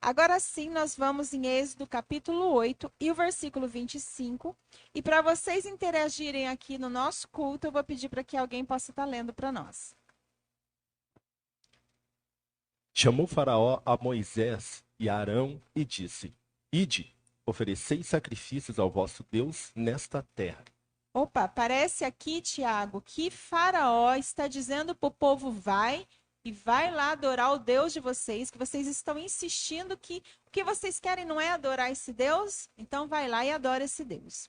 Agora sim, nós vamos em Êxodo capítulo 8 e o versículo 25. E para vocês interagirem aqui no nosso culto, eu vou pedir para que alguém possa estar lendo para nós. Chamou Faraó a Moisés e a Arão e disse: Ide, ofereceis sacrifícios ao vosso Deus nesta terra. Opa, parece aqui, Tiago, que Faraó está dizendo para o povo: vai e vai lá adorar o Deus de vocês, que vocês estão insistindo que o que vocês querem não é adorar esse Deus, então vai lá e adora esse Deus.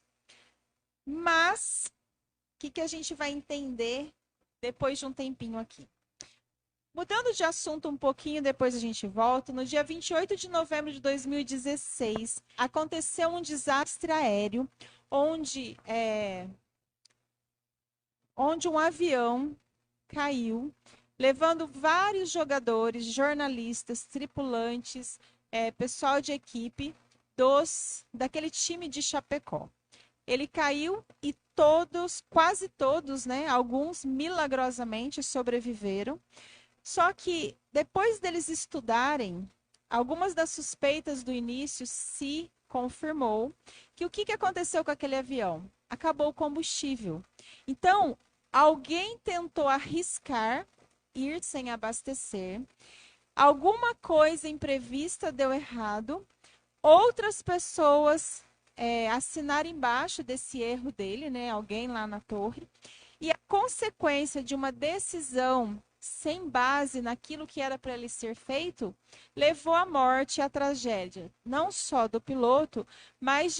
Mas, o que a gente vai entender depois de um tempinho aqui? Mudando de assunto um pouquinho, depois a gente volta. No dia 28 de novembro de 2016, aconteceu um desastre aéreo onde um avião caiu, levando vários jogadores, jornalistas, tripulantes, pessoal de equipe daquele time de Chapecó. Ele caiu e todos, quase todos, né, alguns milagrosamente sobreviveram. Só que depois deles estudarem, algumas das suspeitas do início se confirmou que o que aconteceu com aquele avião? Acabou o combustível. Então, alguém tentou arriscar ir sem abastecer, alguma coisa imprevista deu errado, outras pessoas assinaram embaixo desse erro dele, né? Alguém lá na torre. E a consequência de uma decisão sem base naquilo que era para ele ser feito, levou à morte e à tragédia, não só do piloto, mas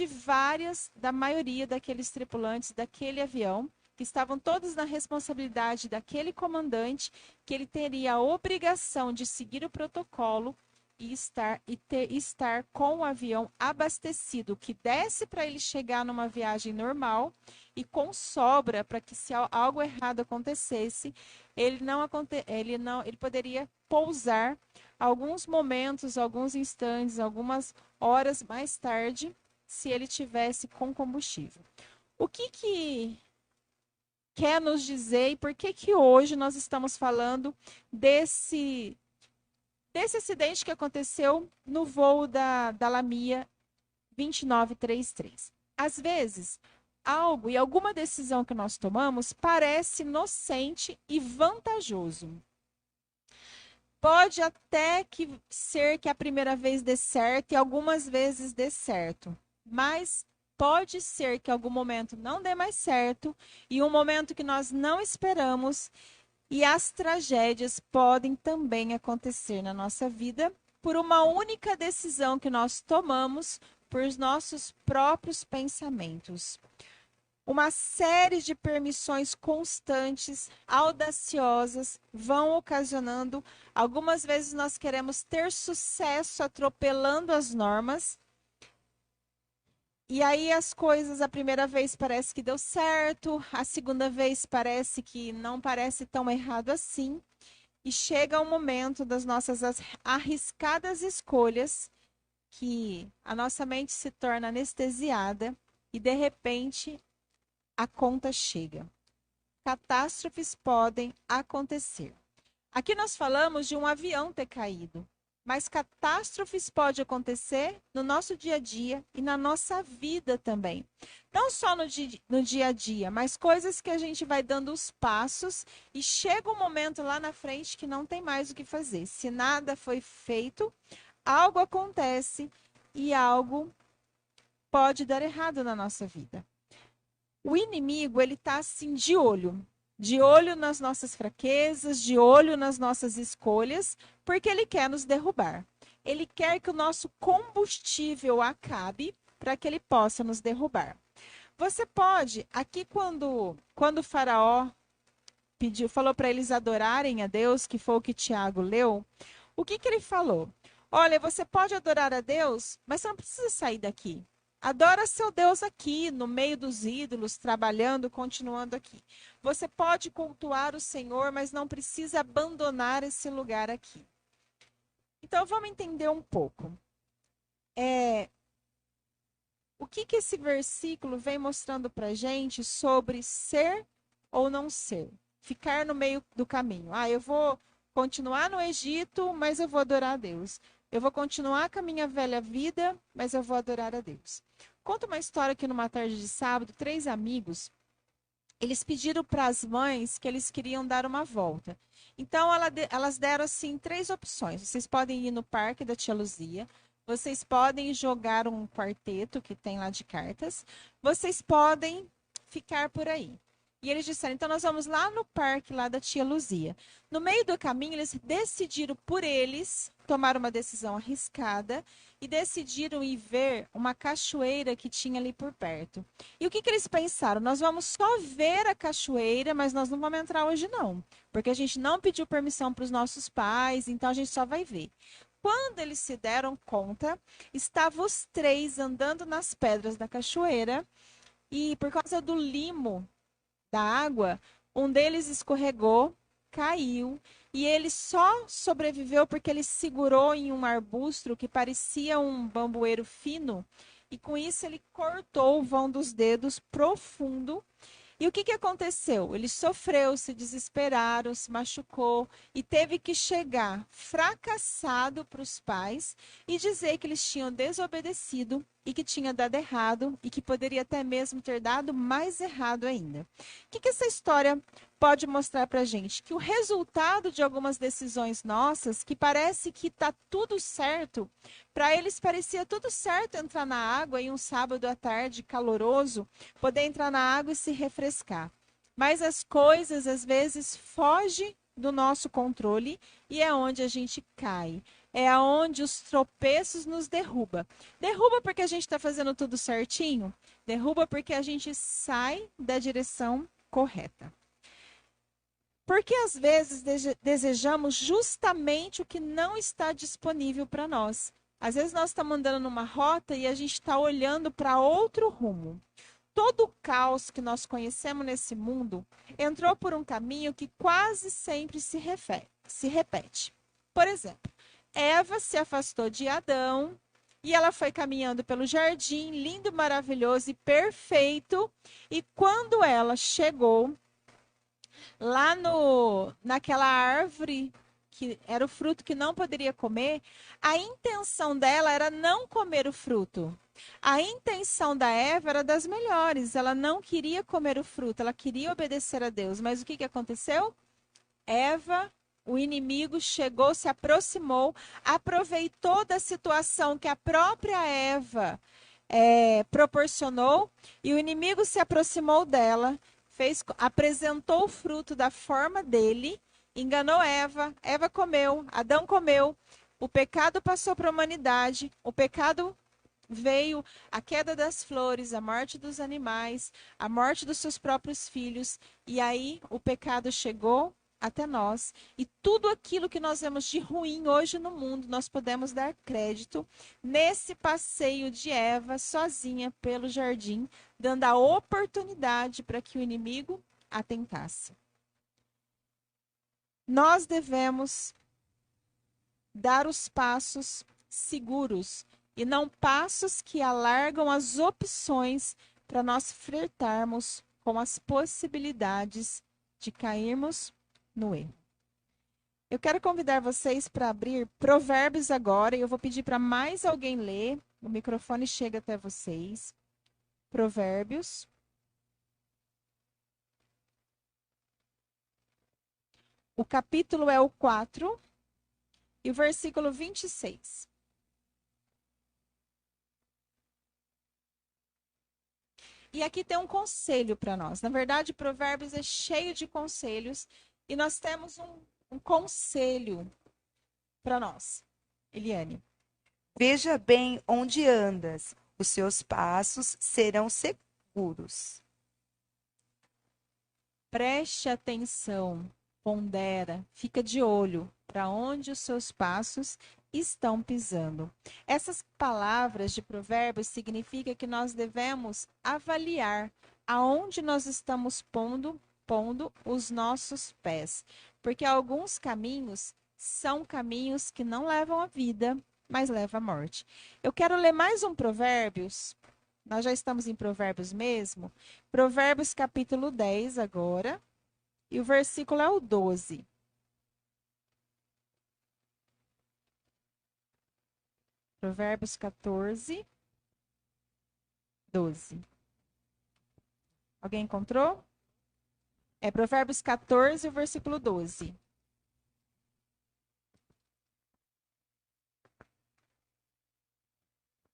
da maioria daqueles tripulantes daquele avião, que estavam todos na responsabilidade daquele comandante, que ele teria a obrigação de seguir o protocolo e estar com o avião abastecido, que desse para ele chegar numa viagem normal e com sobra para que se algo errado acontecesse, ele poderia pousar alguns momentos, alguns instantes, algumas horas mais tarde, se ele tivesse com combustível. O que quer nos dizer e por que hoje nós estamos falando desse acidente que aconteceu no voo da Lamia 2933? Às vezes, algo e alguma decisão que nós tomamos parece inocente e vantajoso. Pode até ser que a primeira vez dê certo e algumas vezes dê certo, mas pode ser que em algum momento não dê mais certo e um momento que nós não esperamos, e as tragédias podem também acontecer na nossa vida por uma única decisão que nós tomamos por nossos próprios pensamentos. Uma série de permissões constantes, audaciosas, vão ocasionando. Algumas vezes nós queremos ter sucesso atropelando as normas. E aí as coisas, a primeira vez parece que deu certo, a segunda vez parece que não parece tão errado assim. E chega o momento das nossas arriscadas escolhas que a nossa mente se torna anestesiada e de repente a conta chega. Catástrofes podem acontecer. Aqui nós falamos de um avião ter caído, mas catástrofes podem acontecer no nosso dia a dia e na nossa vida também. Não só no dia a dia, mas coisas que a gente vai dando os passos e chega um momento lá na frente que não tem mais o que fazer. Se nada foi feito, algo acontece e algo pode dar errado na nossa vida. O inimigo, ele tá assim de olho nas nossas fraquezas, de olho nas nossas escolhas, porque ele quer nos derrubar. Ele quer que o nosso combustível acabe para que ele possa nos derrubar. Você pode, aqui quando o faraó falou para eles adorarem a Deus, que foi o que Tiago leu, o que ele falou? Olha, você pode adorar a Deus, mas você não precisa sair daqui. Adora seu Deus aqui, no meio dos ídolos, trabalhando, continuando aqui. Você pode cultuar o Senhor, mas não precisa abandonar esse lugar aqui. Então, vamos entender um pouco. O que esse versículo vem mostrando para a gente sobre ser ou não ser? Ficar no meio do caminho. Eu vou continuar no Egito, mas eu vou adorar a Deus. Eu vou continuar com a minha velha vida, mas eu vou adorar a Deus. Conta uma história que numa tarde de sábado, 3 amigos, eles pediram para as mães que eles queriam dar uma volta. Então, elas deram assim 3 opções. Vocês podem ir no parque da Tia Luzia, vocês podem jogar um quarteto que tem lá de cartas, vocês podem ficar por aí. E eles disseram, então nós vamos lá no parque lá da Tia Luzia. No meio do caminho, eles decidiram por eles tomar uma decisão arriscada e decidiram ir ver uma cachoeira que tinha ali por perto. E o que, que eles pensaram? Nós vamos só ver a cachoeira, mas nós não vamos entrar hoje não, porque a gente não pediu permissão para os nossos pais, então a gente só vai ver. Quando eles se deram conta, estavam os 3 andando nas pedras da cachoeira e por causa do limo da água, um deles escorregou, caiu e ele só sobreviveu porque ele segurou em um arbusto que parecia um bamboeiro fino e com isso ele cortou o vão dos dedos profundo. E o que, que aconteceu? Ele sofreu, se desesperaram, se machucou e teve que chegar fracassado para os pais e dizer que eles tinham desobedecido e que tinha dado errado e que poderia até mesmo ter dado mais errado ainda. O que essa história pode mostrar para a gente? Que o resultado de algumas decisões nossas, que parece que está tudo certo, para eles parecia tudo certo entrar na água em um sábado à tarde caloroso, poder entrar na água e se refrescar. Mas as coisas às vezes fogem do nosso controle e é onde a gente cai. É aonde os tropeços nos derruba. Derruba porque a gente está fazendo tudo certinho? Derruba porque a gente sai da direção correta. Porque às vezes desejamos justamente o que não está disponível para nós. Às vezes nós estamos andando numa rota e a gente está olhando para outro rumo. Todo o caos que nós conhecemos nesse mundo entrou por um caminho que quase sempre se repete. Por exemplo, Eva se afastou de Adão e ela foi caminhando pelo jardim, lindo, maravilhoso e perfeito. E quando ela chegou lá naquela árvore que era o fruto que não poderia comer, a intenção dela era não comer o fruto. A intenção da Eva era das melhores. Ela não queria comer o fruto, ela queria obedecer a Deus. Mas o que, que aconteceu? Eva, o inimigo, chegou, se aproximou, aproveitou da situação que a própria Eva proporcionou, e o inimigo se aproximou dela, apresentou o fruto da forma dele, enganou Eva, Eva comeu, Adão comeu, o pecado passou para a humanidade, o pecado veio, a queda das flores, a morte dos animais, a morte dos seus próprios filhos, e aí o pecado chegou até nós. E tudo aquilo que nós vemos de ruim hoje no mundo, nós podemos dar crédito nesse passeio de Eva sozinha pelo jardim, dando a oportunidade para que o inimigo a tentasse. Nós devemos dar os passos seguros e não passos que alargam as opções para nós flertarmos com as possibilidades de cairmos no erro. Eu quero convidar vocês para abrir Provérbios agora e eu vou pedir para mais alguém ler. O microfone chega até vocês. Provérbios. O capítulo é o 4 e o versículo 26. E aqui tem um conselho para nós. Na verdade, Provérbios é cheio de conselhos e nós temos um conselho para nós. Eliane. Veja bem onde andas, os seus passos serão seguros. Preste atenção, pondera, fica de olho para onde os seus passos estão pisando. Essas palavras de Provérbios significam que nós devemos avaliar aonde nós estamos pondo os nossos pés, porque alguns caminhos são caminhos que não levam à vida, mas levam à morte. Eu quero ler mais um Provérbios. Nós já estamos em Provérbios mesmo. Provérbios capítulo 10 agora. E o versículo é o 12. Provérbios 14, 12. Alguém encontrou? É Provérbios 14, o versículo 12.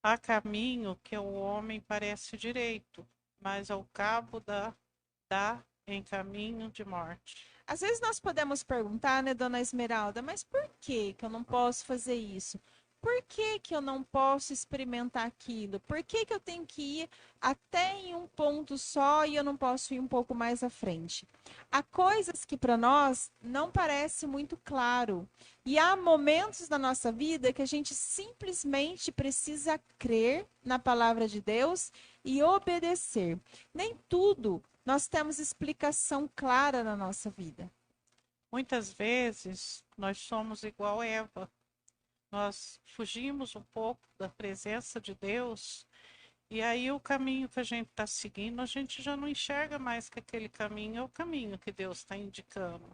Há caminho que ao homem parece direito, mas ao cabo dá em caminho de morte. Às vezes nós podemos perguntar, né, dona Esmeralda, mas por que que eu não posso fazer isso? Por que que eu não posso experimentar aquilo? Por que que eu tenho que ir até em um ponto só e eu não posso ir um pouco mais à frente? Há coisas que para nós não parece muito claro. E há momentos da nossa vida que a gente simplesmente precisa crer na palavra de Deus e obedecer. Nem tudo nós temos explicação clara na nossa vida. Muitas vezes nós somos igual Eva. Nós fugimos um pouco da presença de Deus e aí o caminho que a gente está seguindo, a gente já não enxerga mais que aquele caminho é o caminho que Deus está indicando,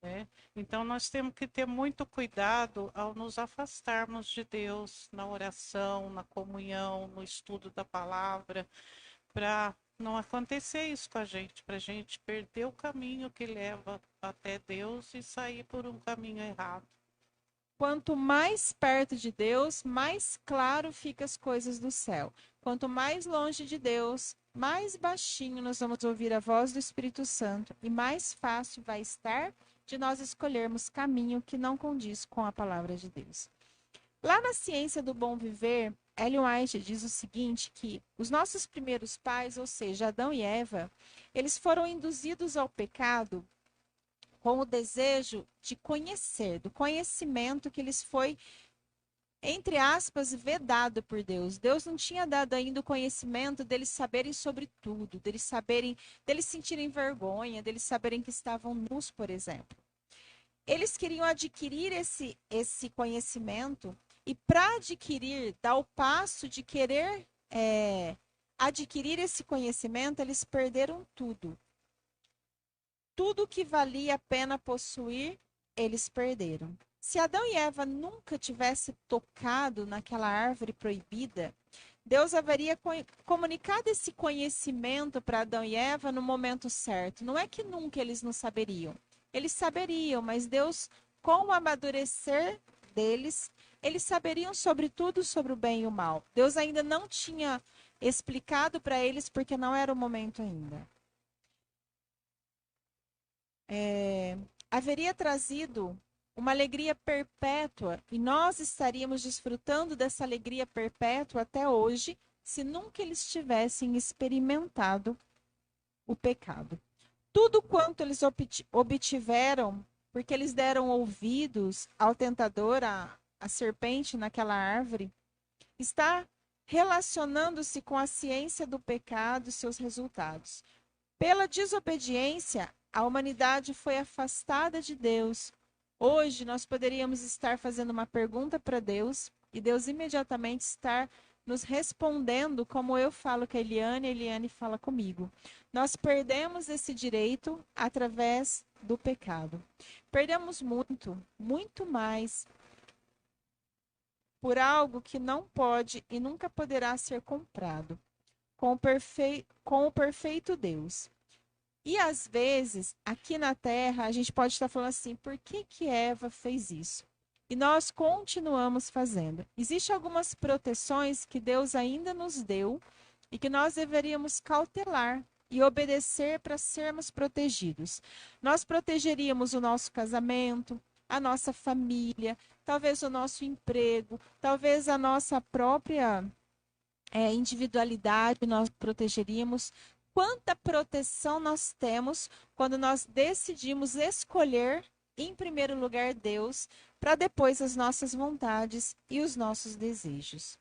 né? Então nós temos que ter muito cuidado ao nos afastarmos de Deus na oração, na comunhão, no estudo da palavra, para não acontecer isso com a gente, para a gente perder o caminho que leva até Deus e sair por um caminho errado. Quanto mais perto de Deus, mais claro fica as coisas do céu. Quanto mais longe de Deus, mais baixinho nós vamos ouvir a voz do Espírito Santo e mais fácil vai estar de nós escolhermos caminho que não condiz com a palavra de Deus. Lá na Ciência do Bom Viver, Ellen White diz o seguinte, que os nossos primeiros pais, ou seja, Adão e Eva, eles foram induzidos ao pecado com o desejo de conhecer, do conhecimento que lhes foi, entre aspas, vedado por Deus. Deus não tinha dado ainda o conhecimento deles saberem sobre tudo, deles sentirem vergonha, deles saberem que estavam nus, por exemplo. Eles queriam adquirir esse conhecimento e para adquirir, dar o passo de querer adquirir esse conhecimento, eles perderam tudo. Tudo que valia a pena possuir, eles perderam. Se Adão e Eva nunca tivessem tocado naquela árvore proibida, Deus haveria comunicado esse conhecimento para Adão e Eva no momento certo. Não é que nunca eles não saberiam. Eles saberiam, mas Deus, com o amadurecer deles, eles saberiam sobre tudo, sobre o bem e o mal. Deus ainda não tinha explicado para eles porque não era o momento ainda. Haveria trazido uma alegria perpétua e nós estaríamos desfrutando dessa alegria perpétua até hoje se nunca eles tivessem experimentado o pecado. Tudo quanto eles obtiveram, porque eles deram ouvidos ao tentador, à serpente naquela árvore, está relacionando-se com a ciência do pecado e seus resultados. Pela desobediência, a humanidade foi afastada de Deus. Hoje nós poderíamos estar fazendo uma pergunta para Deus e Deus imediatamente estar nos respondendo como eu falo com a Eliane fala comigo. Nós perdemos esse direito através do pecado. Perdemos muito, muito mais por algo que não pode e nunca poderá ser comprado com o perfeito Deus. E às vezes, aqui na Terra, a gente pode estar falando assim, por que que Eva fez isso? E nós continuamos fazendo. Existem algumas proteções que Deus ainda nos deu e que nós deveríamos cautelar e obedecer para sermos protegidos. Nós protegeríamos o nosso casamento, a nossa família, talvez o nosso emprego, talvez a nossa própria individualidade nós protegeríamos. Quanta proteção nós temos quando nós decidimos escolher, em primeiro lugar, Deus, para depois as nossas vontades e os nossos desejos.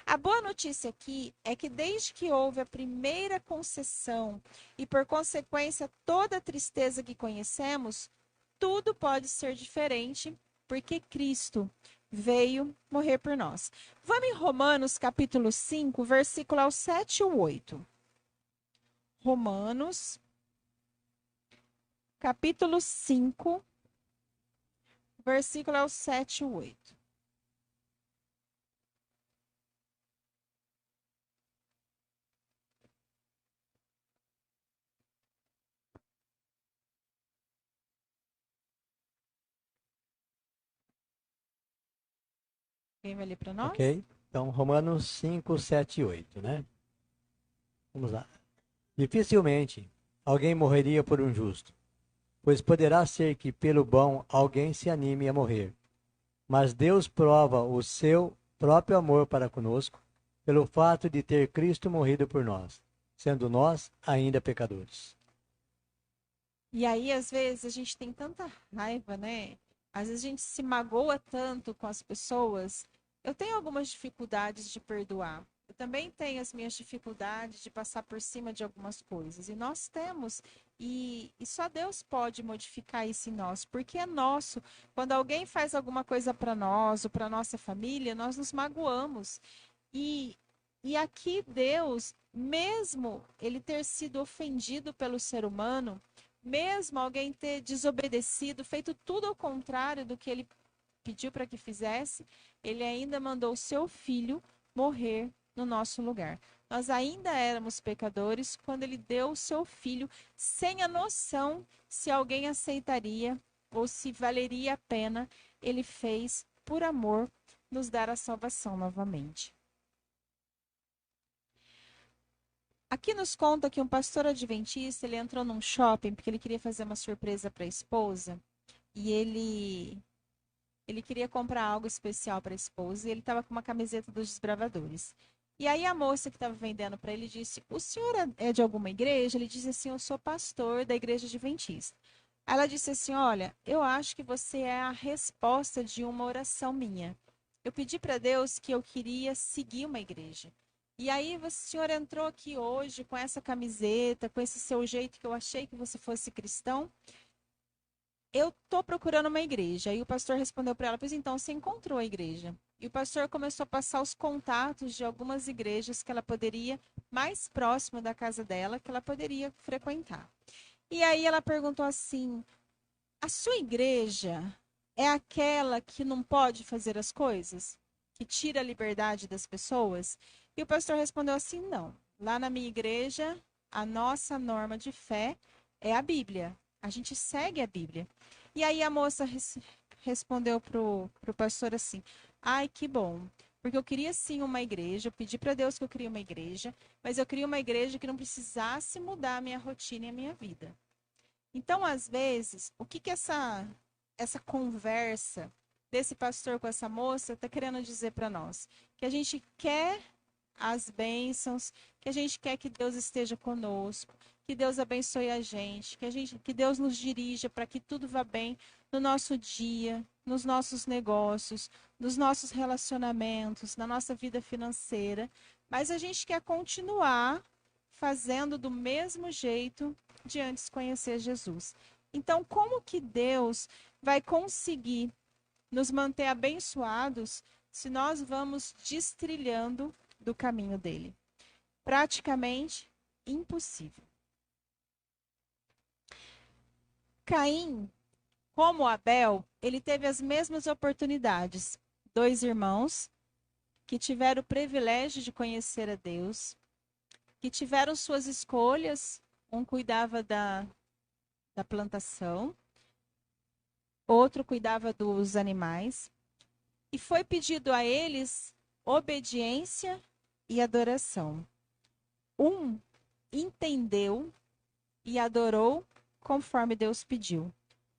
A boa notícia aqui é que desde que houve a primeira concessão e, por consequência, toda a tristeza que conhecemos, tudo pode ser diferente porque Cristo veio morrer por nós. Vamos em Romanos capítulo 5, versículo 7 e 8. Romanos, capítulo 5, versículo 7 e 8. Quem vai ler para nós? Ok? Então, Romanos 5, 7 e 8, né? Vamos lá. Dificilmente alguém morreria por um justo, pois poderá ser que pelo bom alguém se anime a morrer. Mas Deus prova o seu próprio amor para conosco pelo fato de ter Cristo morrido por nós, sendo nós ainda pecadores. E aí, às vezes, a gente tem tanta raiva, né? Às vezes a gente se magoa tanto com as pessoas. Eu tenho algumas dificuldades de perdoar. Eu também tenho as minhas dificuldades de passar por cima de algumas coisas. E nós temos. E só Deus pode modificar isso em nós, porque é nosso. Quando alguém faz alguma coisa para nós ou para nossa família, nós nos magoamos. E, e aqui Deus, mesmo ele ter sido ofendido pelo ser humano, mesmo alguém ter desobedecido, feito tudo ao contrário do que ele pediu para que fizesse, ele ainda mandou o seu filho morrer no nosso lugar. Nós ainda éramos pecadores quando ele deu o seu filho, sem a noção se alguém aceitaria ou se valeria a pena. Ele fez por amor nos dar a salvação novamente. Aqui nos conta que um pastor adventista, ele entrou num shopping porque ele queria fazer uma surpresa para a esposa e ele queria comprar algo especial para a esposa e ele estava com uma camiseta dos Desbravadores. E aí a moça que estava vendendo para ele disse: "O senhor é de alguma igreja?" Ele disse assim: "Eu sou pastor da igreja adventista." Ela disse assim: "Olha, eu acho que você é a resposta de uma oração minha. Eu pedi para Deus que eu queria seguir uma igreja. E aí o senhor entrou aqui hoje com essa camiseta, com esse seu jeito que eu achei que você fosse cristão. Eu tô procurando uma igreja." Aí o pastor respondeu para ela: "Pois então, você encontrou a igreja." E o pastor começou a passar os contatos de algumas igrejas que ela poderia, mais próximo da casa dela, que ela poderia frequentar. E aí ela perguntou assim: "A sua igreja é aquela que não pode fazer as coisas? Que tira a liberdade das pessoas?" E o pastor respondeu assim: "Não. Lá na minha igreja, a nossa norma de fé é a Bíblia. A gente segue a Bíblia." E aí a moça respondeu pro pastor assim: "Ai, que bom. Porque eu queria sim uma igreja, eu pedi para Deus que eu queria uma igreja, mas eu queria uma igreja que não precisasse mudar a minha rotina e a minha vida." Então, às vezes, o que essa conversa desse pastor com essa moça está querendo dizer para nós? Que a gente quer as bênçãos, que a gente quer que Deus esteja conosco, que Deus abençoe a gente, que Deus nos dirija para que tudo vá bem no nosso dia, nos nossos negócios, nos nossos relacionamentos, na nossa vida financeira, mas a gente quer continuar fazendo do mesmo jeito de antes conhecer Jesus. Então, como que Deus vai conseguir nos manter abençoados se nós vamos destrilhando do caminho dele? Praticamente impossível. Caim, como Abel, ele teve as mesmas oportunidades. Dois irmãos que tiveram o privilégio de conhecer a Deus, que tiveram suas escolhas. Um cuidava da plantação, outro cuidava dos animais. E foi pedido a eles obediência e adoração. Um entendeu e adorou conforme Deus pediu.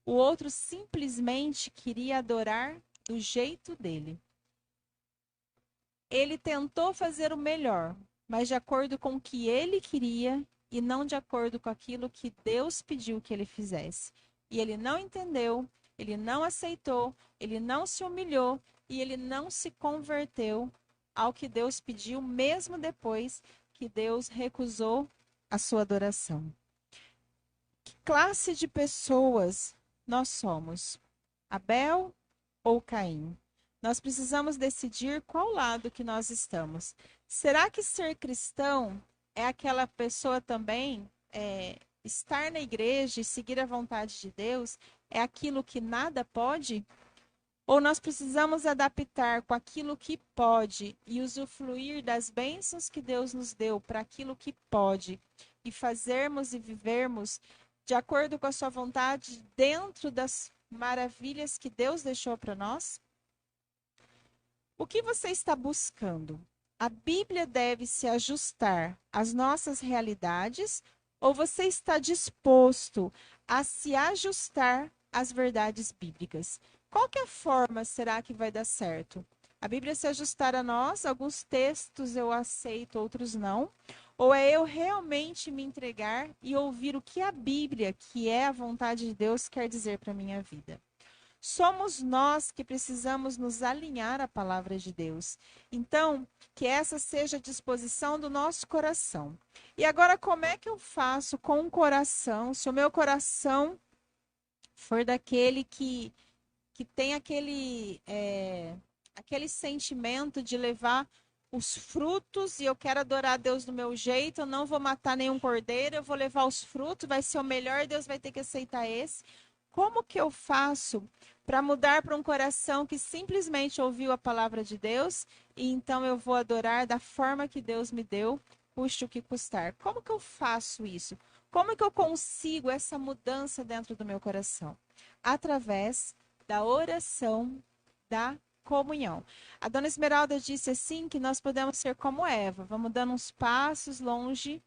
O outro simplesmente queria adorar do jeito dele. Ele tentou fazer o melhor, mas de acordo com o que ele queria e não de acordo com aquilo que Deus pediu que ele fizesse. E ele não entendeu, ele não aceitou, ele não se humilhou e ele não se converteu ao que Deus pediu, mesmo depois que Deus recusou a sua adoração. Que classe de pessoas nós somos? Abel ou Caim? Nós precisamos decidir qual lado que nós estamos. Será que ser cristão é aquela pessoa também, estar na igreja e seguir a vontade de Deus, é aquilo que nada pode? Ou nós precisamos adaptar com aquilo que pode e usufruir das bênçãos que Deus nos deu para aquilo que pode e fazermos e vivermos de acordo com a sua vontade dentro das maravilhas que Deus deixou para nós? O que você está buscando? A Bíblia deve se ajustar às nossas realidades ou você está disposto a se ajustar às verdades bíblicas? Qual que é a forma será que vai dar certo? A Bíblia se ajustar a nós, alguns textos eu aceito, outros não. Ou é eu realmente me entregar e ouvir o que a Bíblia, que é a vontade de Deus, quer dizer para a minha vida? Somos nós que precisamos nos alinhar à palavra de Deus. Então, que essa seja a disposição do nosso coração. E agora, como é que eu faço com o coração, se o meu coração for daquele que tem aquele sentimento de levar os frutos e eu quero adorar a Deus do meu jeito, eu não vou matar nenhum cordeiro, eu vou levar os frutos, vai ser o melhor, Deus vai ter que aceitar esse. Como que eu faço para mudar para um coração que simplesmente ouviu a palavra de Deus e então eu vou adorar da forma que Deus me deu, custe o que custar? Como que eu faço isso? Como que eu consigo essa mudança dentro do meu coração? Através da oração, da comunhão. A dona Esmeralda disse assim que nós podemos ser como Eva, vamos dando uns passos longe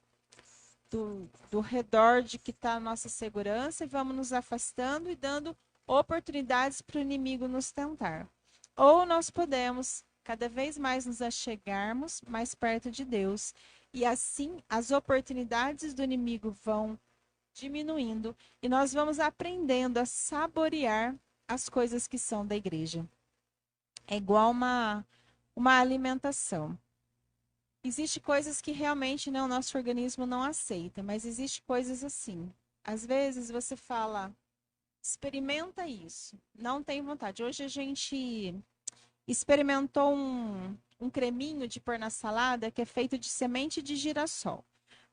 do redor de que está a nossa segurança e vamos nos afastando e dando oportunidades para o inimigo nos tentar. Ou nós podemos cada vez mais nos achegarmos mais perto de Deus e assim as oportunidades do inimigo vão diminuindo e nós vamos aprendendo a saborear as coisas que são da igreja. É igual uma alimentação. Existem coisas que realmente o nosso organismo não aceita, mas existem coisas assim. Às vezes você fala, experimenta isso, não tem vontade. Hoje a gente experimentou um creminho de pôr na salada que é feito de semente de girassol.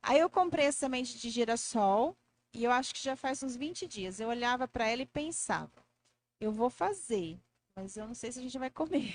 Aí eu comprei a semente de girassol e eu acho que já faz uns 20 dias. Eu olhava para ela e pensava, eu vou fazer, mas eu não sei se a gente vai comer.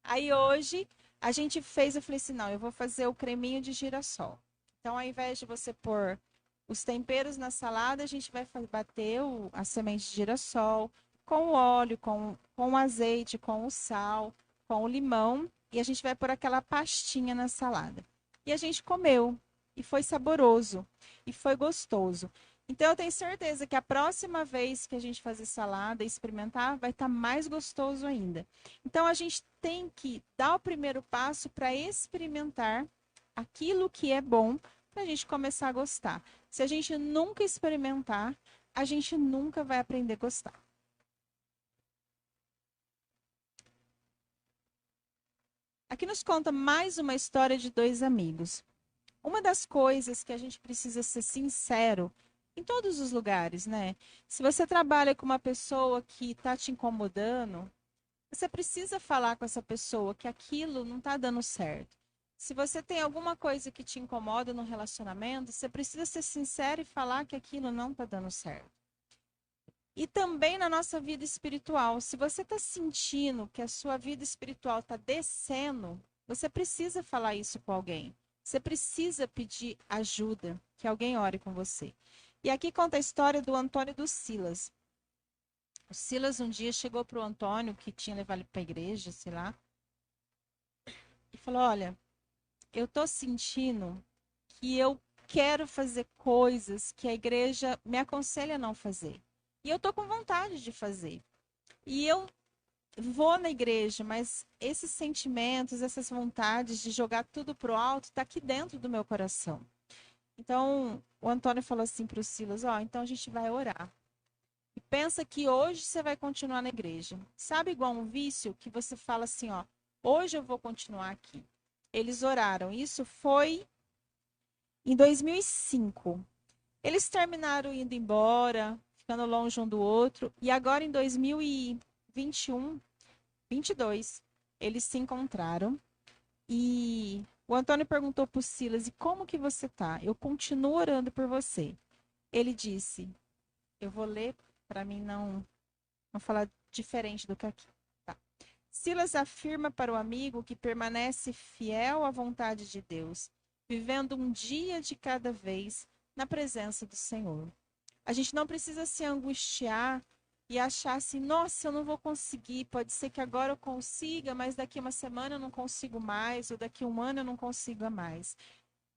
Aí hoje a gente fez, eu falei assim, não, eu vou fazer o creminho de girassol. Então, ao invés de você pôr os temperos na salada, a gente vai bater a semente de girassol com o óleo, com o azeite, com o sal, com o limão, e a gente vai pôr aquela pastinha na salada. E a gente comeu, e foi saboroso, e foi gostoso. Então, eu tenho certeza que a próxima vez que a gente fazer salada e experimentar, vai estar mais gostoso ainda. Então, a gente tem que dar o primeiro passo para experimentar aquilo que é bom, para a gente começar a gostar. Se a gente nunca experimentar, a gente nunca vai aprender a gostar. Aqui nos conta mais uma história de dois amigos. Uma das coisas que a gente precisa ser sincero em todos os lugares, né? Se você trabalha com uma pessoa que está te incomodando, você precisa falar com essa pessoa que aquilo não está dando certo. Se você tem alguma coisa que te incomoda no relacionamento, você precisa ser sincero e falar que aquilo não está dando certo. E também na nossa vida espiritual, se você está sentindo que a sua vida espiritual está descendo, você precisa falar isso com alguém. Você precisa pedir ajuda, que alguém ore com você. E aqui conta a história do Antônio e do Silas. O Silas um dia chegou para o Antônio, que tinha levado ele para a igreja, sei lá, e falou, olha, eu estou sentindo que eu quero fazer coisas que a igreja me aconselha a não fazer. E eu estou com vontade de fazer. E eu vou na igreja, mas esses sentimentos, essas vontades de jogar tudo pro alto, está aqui dentro do meu coração. Então, o Antônio falou assim para o Silas, então a gente vai orar. E pensa que hoje você vai continuar na igreja. Sabe igual um vício que você fala assim, hoje eu vou continuar aqui. Eles oraram. Isso foi em 2005. Eles terminaram indo embora, ficando longe um do outro. E agora em 2021, 22, eles se encontraram. E o Antônio perguntou para o Silas, e como que você tá? Eu continuo orando por você. Ele disse, eu vou ler para mim não falar diferente do que aqui. Tá. Silas afirma para o amigo que permanece fiel à vontade de Deus, vivendo um dia de cada vez na presença do Senhor. A gente não precisa se angustiar e achar assim, nossa, eu não vou conseguir, pode ser que agora eu consiga, mas daqui uma semana eu não consigo mais, ou daqui um ano eu não consiga mais.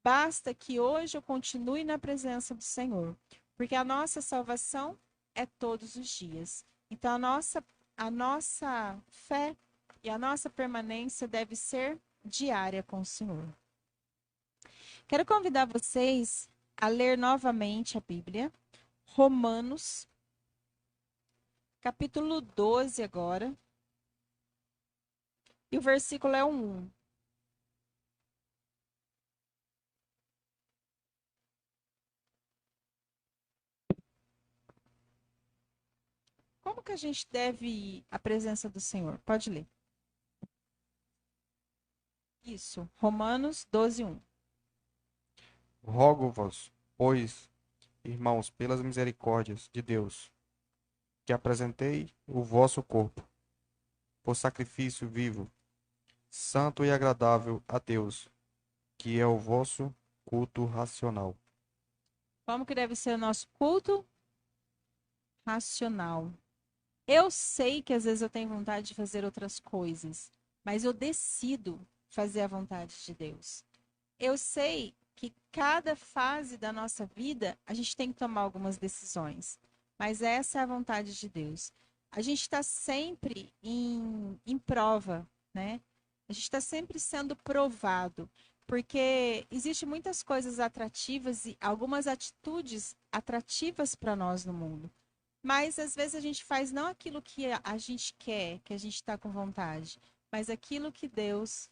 Basta que hoje eu continue na presença do Senhor, porque a nossa salvação é todos os dias. Então a nossa fé e a nossa permanência deve ser diária com o Senhor. Quero convidar vocês a ler novamente a Bíblia, Romanos, capítulo 12 agora, e o versículo é o 1. Como que a gente deve ir à presença do Senhor? Pode ler. Isso, Romanos 12, 1. Rogo-vos, pois, irmãos, pelas misericórdias de Deus, que apresentei o vosso corpo por sacrifício vivo, santo e agradável a Deus, que é o vosso culto racional. Como que deve ser o nosso culto? Racional. Eu sei que às vezes eu tenho vontade de fazer outras coisas, mas eu decido fazer a vontade de Deus. Eu sei que cada fase da nossa vida a gente tem que tomar algumas decisões, mas essa é a vontade de Deus. A gente está sempre em prova, né? A gente está sempre sendo provado, porque existem muitas coisas atrativas e algumas atitudes atrativas para nós no mundo. Mas às vezes a gente faz não aquilo que a gente quer, que a gente está com vontade, mas aquilo que Deus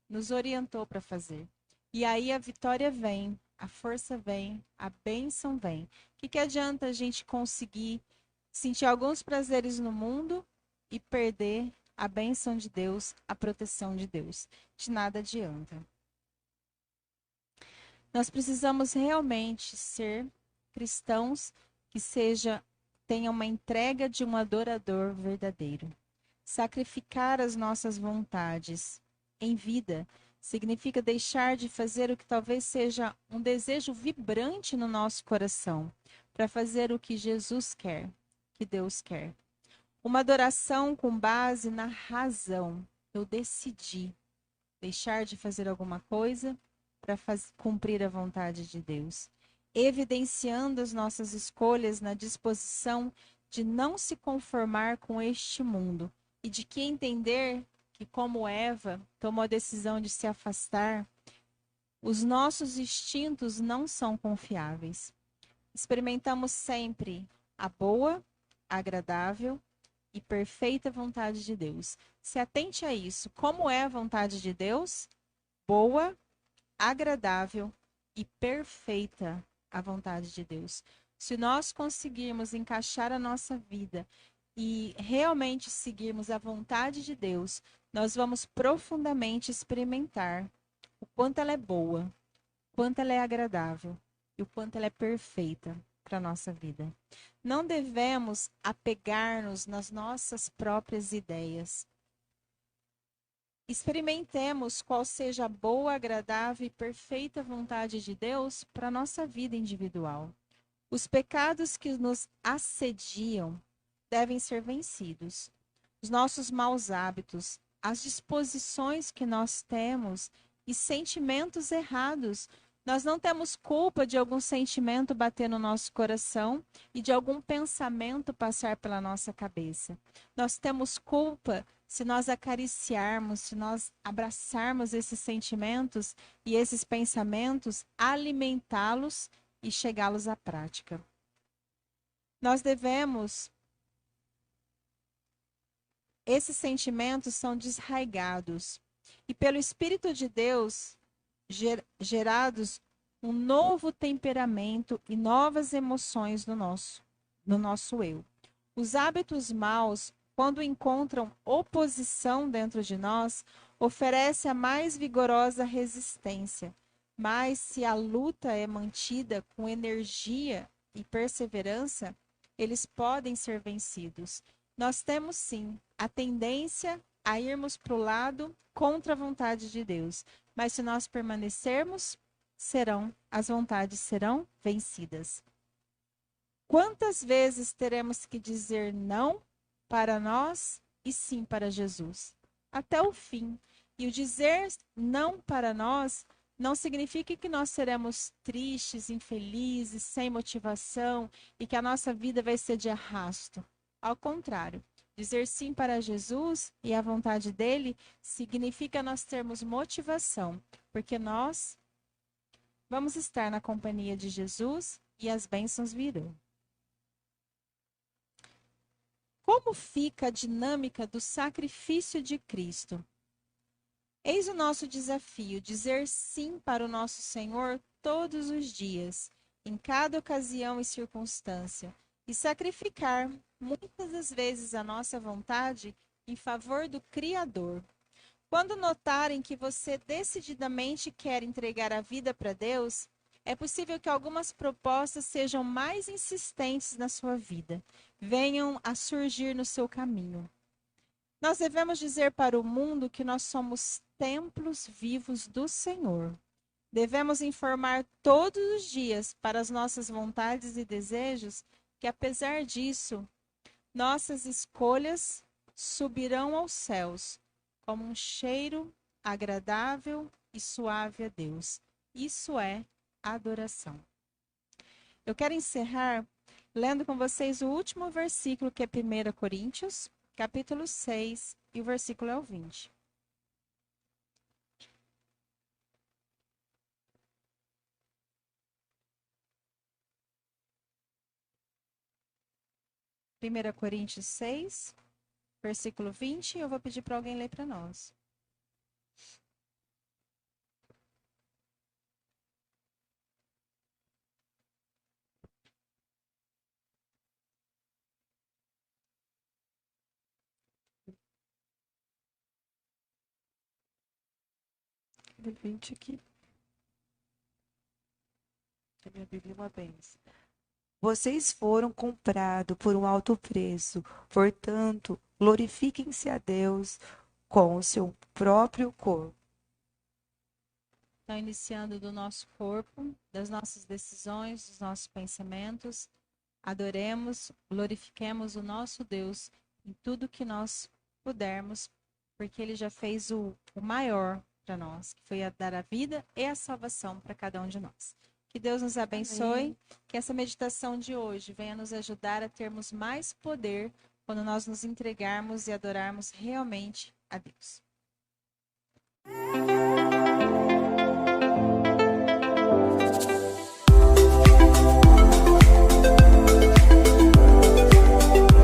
nos orientou para fazer. E aí a vitória vem, a força vem, a bênção vem. O que adianta a gente conseguir sentir alguns prazeres no mundo e perder a bênção de Deus, a proteção de Deus? De nada adianta. Nós precisamos realmente ser cristãos que tenham uma entrega de um adorador verdadeiro. Sacrificar as nossas vontades em vida significa deixar de fazer o que talvez seja um desejo vibrante no nosso coração, para fazer o que Jesus quer, que Deus quer. Uma adoração com base na razão. Eu decidi deixar de fazer alguma coisa para cumprir a vontade de Deus, evidenciando as nossas escolhas na disposição de não se conformar com este mundo e de que entender que, como Eva tomou a decisão de se afastar, os nossos instintos não são confiáveis. Experimentamos sempre a boa, agradável e perfeita vontade de Deus. Se atente a isso. Como é a vontade de Deus? Boa, agradável e perfeita a vontade de Deus. Se nós conseguirmos encaixar a nossa vida e realmente seguirmos a vontade de Deus, nós vamos profundamente experimentar o quanto ela é boa, o quanto ela é agradável e o quanto ela é perfeita para a nossa vida. Não devemos apegar-nos nas nossas próprias ideias. Experimentemos qual seja a boa, agradável e perfeita vontade de Deus para a nossa vida individual. Os pecados que nos assediam devem ser vencidos. Os nossos maus hábitos, as disposições que nós temos e sentimentos errados. Nós não temos culpa de algum sentimento bater no nosso coração e de algum pensamento passar pela nossa cabeça. Nós temos culpa se nós acariciarmos, se nós abraçarmos esses sentimentos e esses pensamentos, alimentá-los e chegá-los à prática. Nós devemos. Esses sentimentos são desraigados e, pelo Espírito de Deus, gerados um novo temperamento e novas emoções no nosso eu. Os hábitos maus, quando encontram oposição dentro de nós, oferecem a mais vigorosa resistência. Mas se a luta é mantida com energia e perseverança, eles podem ser vencidos. Nós temos sim a tendência a irmos para o lado contra a vontade de Deus, mas se nós permanecermos, as vontades serão vencidas. Quantas vezes teremos que dizer não para nós e sim para Jesus? Até o fim. E o dizer não para nós não significa que nós seremos tristes, infelizes, sem motivação e que a nossa vida vai ser de arrasto. Ao contrário, dizer sim para Jesus e a vontade dele significa nós termos motivação, porque nós vamos estar na companhia de Jesus e as bênçãos virão. Como fica a dinâmica do sacrifício de Cristo? Eis o nosso desafio: dizer sim para o nosso Senhor todos os dias, em cada ocasião e circunstância, e sacrificar muitas das vezes a nossa vontade em favor do Criador. Quando notarem que você decididamente quer entregar a vida para Deus, é possível que algumas propostas sejam mais insistentes na sua vida, venham a surgir no seu caminho. Nós devemos dizer para o mundo que nós somos templos vivos do Senhor. Devemos informar todos os dias para as nossas vontades e desejos que, apesar disso, nossas escolhas subirão aos céus como um cheiro agradável e suave a Deus. Isso é adoração. Eu quero encerrar lendo com vocês o último versículo, que é 1 Coríntios, capítulo 6, e o versículo é o 20. Primeira Coríntios 6, versículo 20, eu vou pedir para alguém ler para nós. Ele 20 aqui. A minha Bíblia é uma benção. Vocês foram comprados por um alto preço, portanto, glorifiquem-se a Deus com o seu próprio corpo. Então, iniciando do nosso corpo, das nossas decisões, dos nossos pensamentos, adoremos, glorifiquemos o nosso Deus em tudo que nós pudermos, porque Ele já fez o maior para nós, que foi a dar a vida e a salvação para cada um de nós. Que Deus nos abençoe, Amém. que essa meditação de hoje venha nos ajudar a termos mais poder quando nós nos entregarmos e adorarmos realmente a Deus.